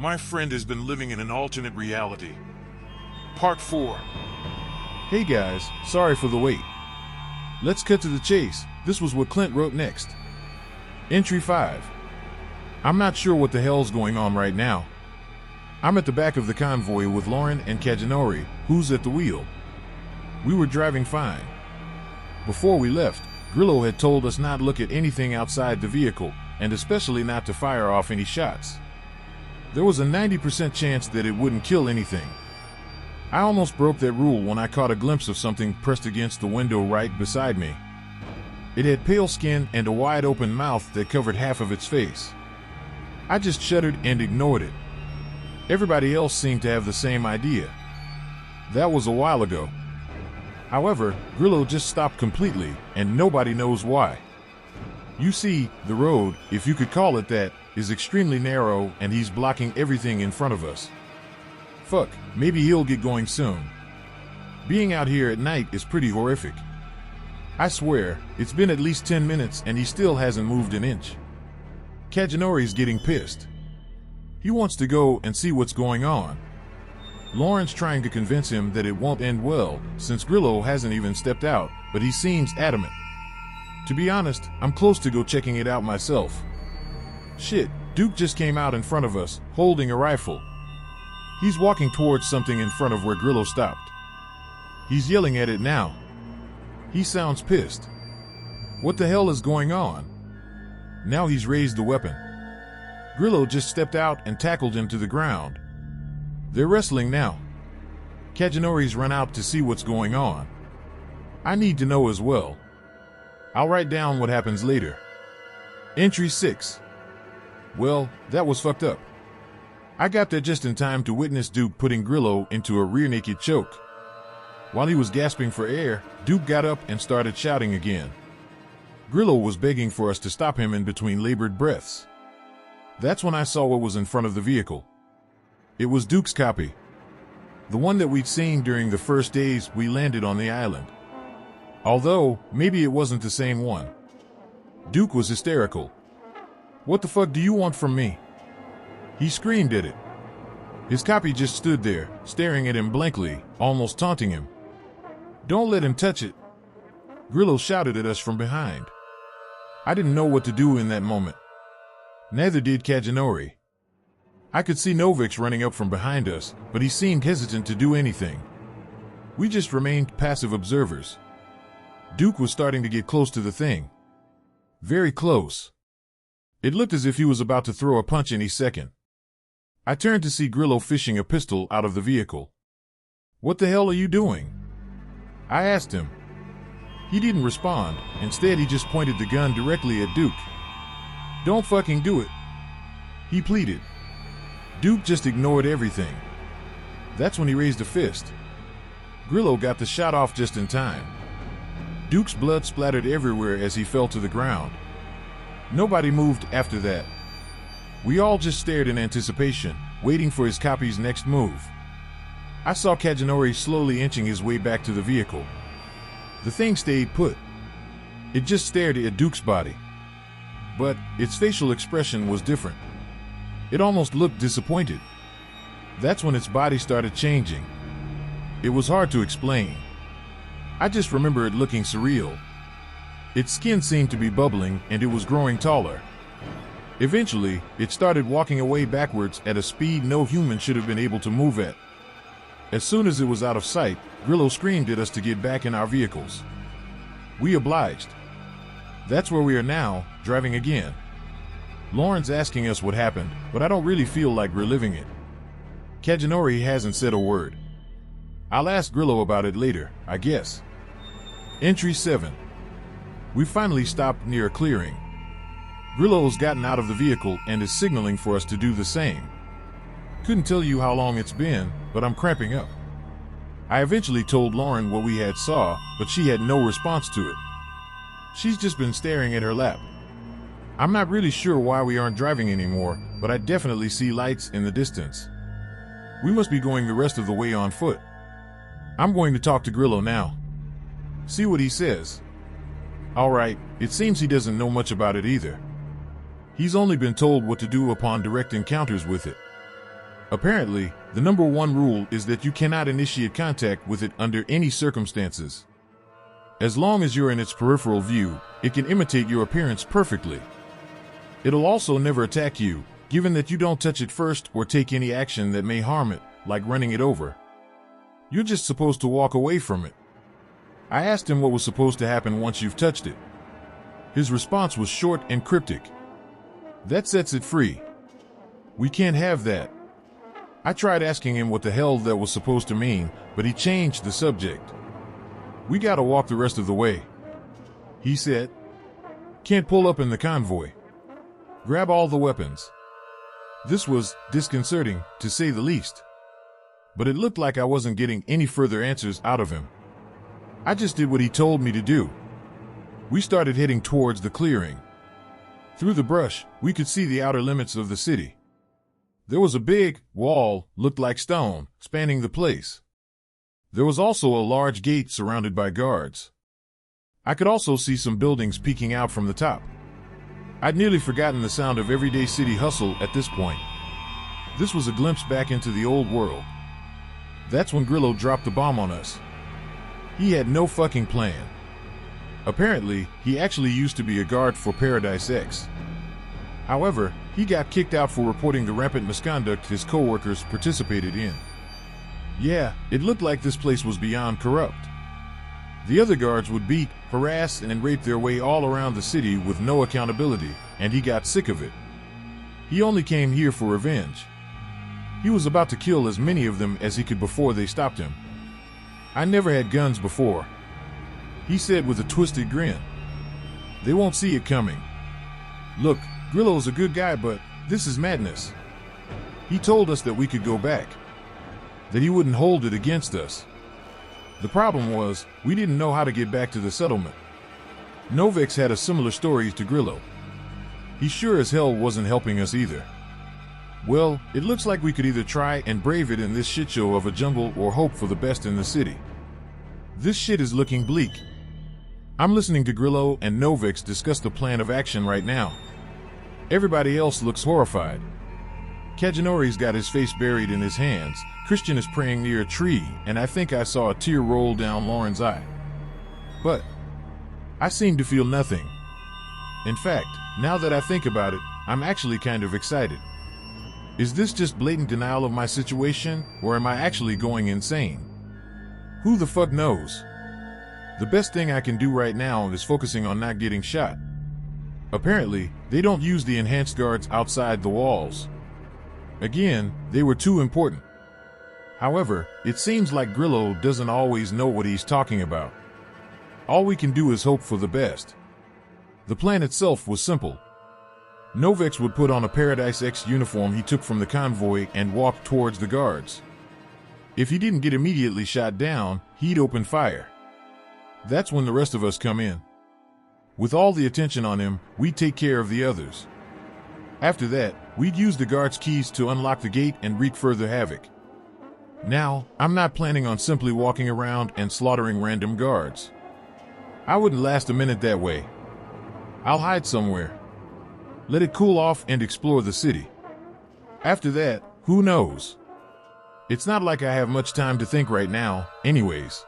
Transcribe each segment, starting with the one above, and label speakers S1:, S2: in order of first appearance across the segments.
S1: My friend has been living in an alternate reality. Part 4.
S2: Hey guys, sorry for the wait. Let's cut to the chase. This was what Clint wrote next. Entry 5. I'm not sure what the hell's going on right now. I'm at the back of the convoy with Lauren and Kajanori, who's at the wheel. We were driving fine. Before we left, Grillo had told us not to look at anything outside the vehicle, and especially not to fire off any shots. There was a 90% chance that it wouldn't kill anything. I almost broke that rule when I caught a glimpse of something pressed against the window right beside me. It had pale skin and a wide open mouth that covered half of its face. I just shuddered and ignored it. Everybody else seemed to have the same idea. That was a while ago. However, Grillo just stopped completely, and nobody knows why. You see, the road, if you could call it that, is extremely narrow and he's blocking everything in front of us. Fuck, maybe he'll get going soon. Being out here at night is pretty horrific. I swear, it's been at least 10 minutes and he still hasn't moved an inch. Kajanori's getting pissed. He wants to go and see what's going on. Lauren's trying to convince him that it won't end well, since Grillo hasn't even stepped out, but he seems adamant. To be honest, I'm close to go checking it out myself. Shit, Duke just came out in front of us, holding a rifle. He's walking towards something in front of where Grillo stopped. He's yelling at it now. He sounds pissed. What the hell is going on? Now he's raised the weapon. Grillo just stepped out and tackled him to the ground. They're wrestling now. Kajanori's run out to see what's going on. I need to know as well. I'll write down what happens later. Entry 6. Well, that was fucked up. I got there just in time to witness Duke putting Grillo into a rear naked choke. While he was gasping for air, Duke got up and started shouting again. Grillo was begging for us to stop him in between labored breaths. That's when I saw what was in front of the vehicle. It was Duke's copy. The one that we'd seen during the first days we landed on the island. Although, maybe it wasn't the same one. Duke was hysterical. What the fuck do you want from me? He screamed at it. His copy just stood there, staring at him blankly, almost taunting him. Don't let him touch it. Grillo shouted at us from behind. I didn't know what to do in that moment. Neither did Kajanori. I could see Novix running up from behind us, but he seemed hesitant to do anything. We just remained passive observers. Duke was starting to get close to the thing. Very close. It looked as if he was about to throw a punch any second. I turned to see Grillo fishing a pistol out of the vehicle. What the hell are you doing? I asked him. He didn't respond. Instead, he just pointed the gun directly at Duke. Don't fucking do it, he pleaded. Duke just ignored everything. That's when he raised a fist. Grillo got the shot off just in time. Duke's blood splattered everywhere as he fell to the ground. Nobody moved after that. We all just stared in anticipation, waiting for his copy's next move. I saw Kajanori slowly inching his way back to the vehicle. The thing stayed put. It just stared at Duke's body. But its facial expression was different. It almost looked disappointed. That's when its body started changing. It was hard to explain. I just remember it looking surreal. Its skin seemed to be bubbling and it was growing taller. Eventually, it started walking away backwards at a speed no human should have been able to move at. As soon as it was out of sight, Grillo screamed at us to get back in our vehicles. We obliged. That's where we are now, driving again. Lauren's asking us what happened, but I don't really feel like reliving it. Kajanori hasn't said a word. I'll ask Grillo about it later, I guess. Entry 7. We finally stopped near a clearing. Grillo's gotten out of the vehicle and is signaling for us to do the same. Couldn't tell you how long it's been, but I'm cramping up. I eventually told Lauren what we had saw, but she had no response to it. She's just been staring at her lap. I'm not really sure why we aren't driving anymore, but I definitely see lights in the distance. We must be going the rest of the way on foot. I'm going to talk to Grillo now. See what he says. Alright, it seems he doesn't know much about it either. He's only been told what to do upon direct encounters with it. Apparently, the number one rule is that you cannot initiate contact with it under any circumstances. As long as you're in its peripheral view, it can imitate your appearance perfectly. It'll also never attack you, given that you don't touch it first or take any action that may harm it, like running it over. You're just supposed to walk away from it. I asked him what was supposed to happen once you've touched it. His response was short and cryptic. That sets it free. We can't have that. I tried asking him what the hell that was supposed to mean, but he changed the subject. We gotta walk the rest of the way. He said, can't pull up in the convoy. Grab all the weapons. This was disconcerting, to say the least. But it looked like I wasn't getting any further answers out of him. I just did what he told me to do. We started heading towards the clearing. Through the brush, we could see the outer limits of the city. There was a big wall, looked like stone, spanning the place. There was also a large gate surrounded by guards. I could also see some buildings peeking out from the top. I'd nearly forgotten the sound of everyday city hustle at this point. This was a glimpse back into the old world. That's when Grillo dropped the bomb on us. He had no fucking plan. Apparently, he actually used to be a guard for Paradise X. However, he got kicked out for reporting the rampant misconduct his co-workers participated in. Yeah, it looked like this place was beyond corrupt. The other guards would beat, harass, and rape their way all around the city with no accountability, and he got sick of it. He only came here for revenge. He was about to kill as many of them as he could before they stopped him. I never had guns before, he said with a twisted grin. They won't see it coming. Look, Grillo's a good guy, but this is madness. He told us that we could go back, that he wouldn't hold it against us. The problem was, we didn't know how to get back to the settlement. Novex had a similar story to Grillo. He sure as hell wasn't helping us either. Well, it looks like we could either try and brave it in this shitshow of a jungle or hope for the best in the city. This shit is looking bleak. I'm listening to Grillo and Novex discuss the plan of action right now. Everybody else looks horrified. Kajinori's got his face buried in his hands, Christian is praying near a tree, and I think I saw a tear roll down Lauren's eye. But I seem to feel nothing. In fact, now that I think about it, I'm actually kind of excited. Is this just blatant denial of my situation, or am I actually going insane? Who the fuck knows? The best thing I can do right now is focusing on not getting shot. Apparently, they don't use the enhanced guards outside the walls. Again, they were too important. However, it seems like Grillo doesn't always know what he's talking about. All we can do is hope for the best. The plan itself was simple. Novex would put on a Paradise X uniform he took from the convoy and walk towards the guards. If he didn't get immediately shot down, he'd open fire. That's when the rest of us come in. With all the attention on him, we'd take care of the others. After that, we'd use the guards' keys to unlock the gate and wreak further havoc. Now, I'm not planning on simply walking around and slaughtering random guards. I wouldn't last a minute that way. I'll hide somewhere. Let it cool off and explore the city. After that, who knows? It's not like I have much time to think right now, anyways.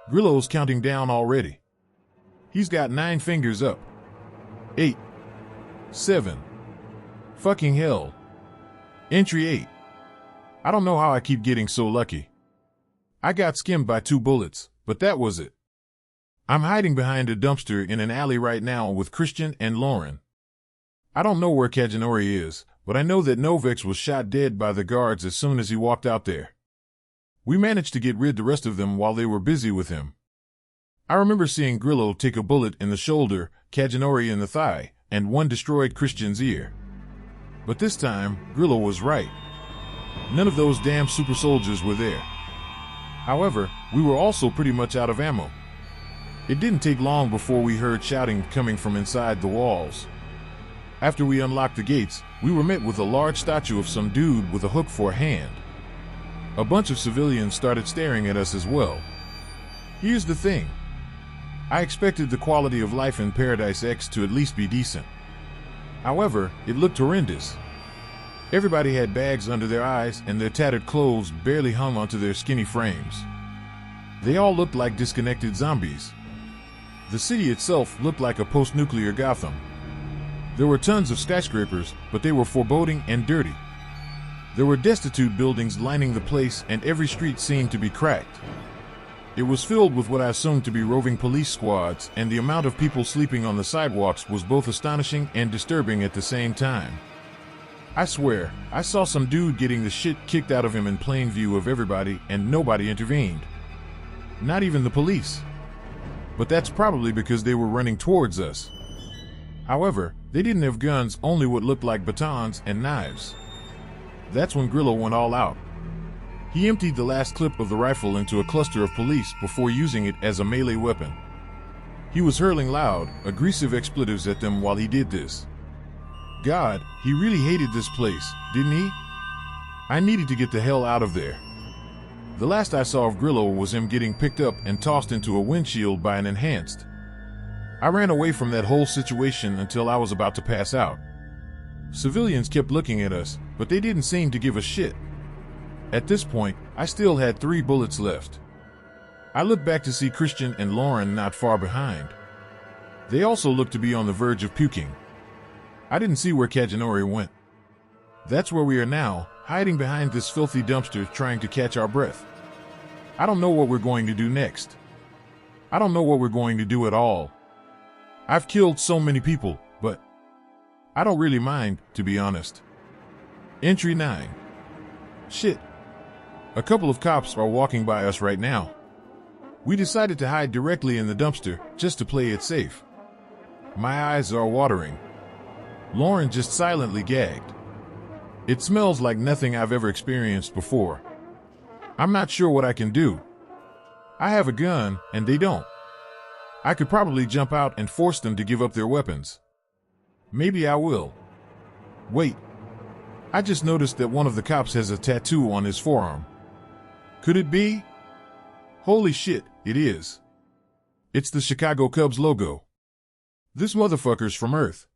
S2: Grillo's counting down already. He's got 9 fingers up. 8. 7. Fucking hell. Entry 8. I don't know how I keep getting so lucky. I got skimmed by 2 bullets, but that was it. I'm hiding behind a dumpster in an alley right now with Christian and Lauren. I don't know where Kajinori is, but I know that Novex was shot dead by the guards as soon as he walked out there. We managed to get rid the rest of them while they were busy with him. I remember seeing Grillo take a bullet in the shoulder, Kajinori in the thigh, and one destroyed Christian's ear. But this time, Grillo was right. None of those damn super soldiers were there. However, we were also pretty much out of ammo. It didn't take long before we heard shouting coming from inside the walls. After we unlocked the gates, we were met with a large statue of some dude with a hook for a hand. A bunch of civilians started staring at us as well. Here's the thing. I expected the quality of life in Paradise X to at least be decent. However, it looked horrendous. Everybody had bags under their eyes, and their tattered clothes barely hung onto their skinny frames. They all looked like disconnected zombies. The city itself looked like a post-nuclear Gotham. There were tons of skyscrapers, but they were foreboding and dirty. There were destitute buildings lining the place, and every street seemed to be cracked. It was filled with what I assumed to be roving police squads, and the amount of people sleeping on the sidewalks was both astonishing and disturbing at the same time. I swear, I saw some dude getting the shit kicked out of him in plain view of everybody, and nobody intervened. Not even the police. But that's probably because they were running towards us. However, they didn't have guns, only what looked like batons and knives. That's when Grillo went all out. He emptied the last clip of the rifle into a cluster of police before using it as a melee weapon. He was hurling loud, aggressive expletives at them while he did this. God, he really hated this place, didn't he? I needed to get the hell out of there. The last I saw of Grillo was him getting picked up and tossed into a windshield by an enhanced. I ran away from that whole situation until I was about to pass out. Civilians kept looking at us, but they didn't seem to give a shit. At this point, I still had 3 bullets left. I looked back to see Christian and Lauren not far behind. They also looked to be on the verge of puking. I didn't see where Kajanori went. That's where we are now, hiding behind this filthy dumpster trying to catch our breath. I don't know what we're going to do next. I don't know what we're going to do at all. I've killed so many people, but I don't really mind, to be honest. Entry 9. Shit. A couple of cops are walking by us right now. We decided to hide directly in the dumpster, just to play it safe. My eyes are watering. Lauren just silently gagged. It smells like nothing I've ever experienced before. I'm not sure what I can do. I have a gun, and they don't. I could probably jump out and force them to give up their weapons. Maybe I will. Wait. I just noticed that one of the cops has a tattoo on his forearm. Could it be? Holy shit, it is. It's the Chicago Cubs logo. This motherfucker's from Earth.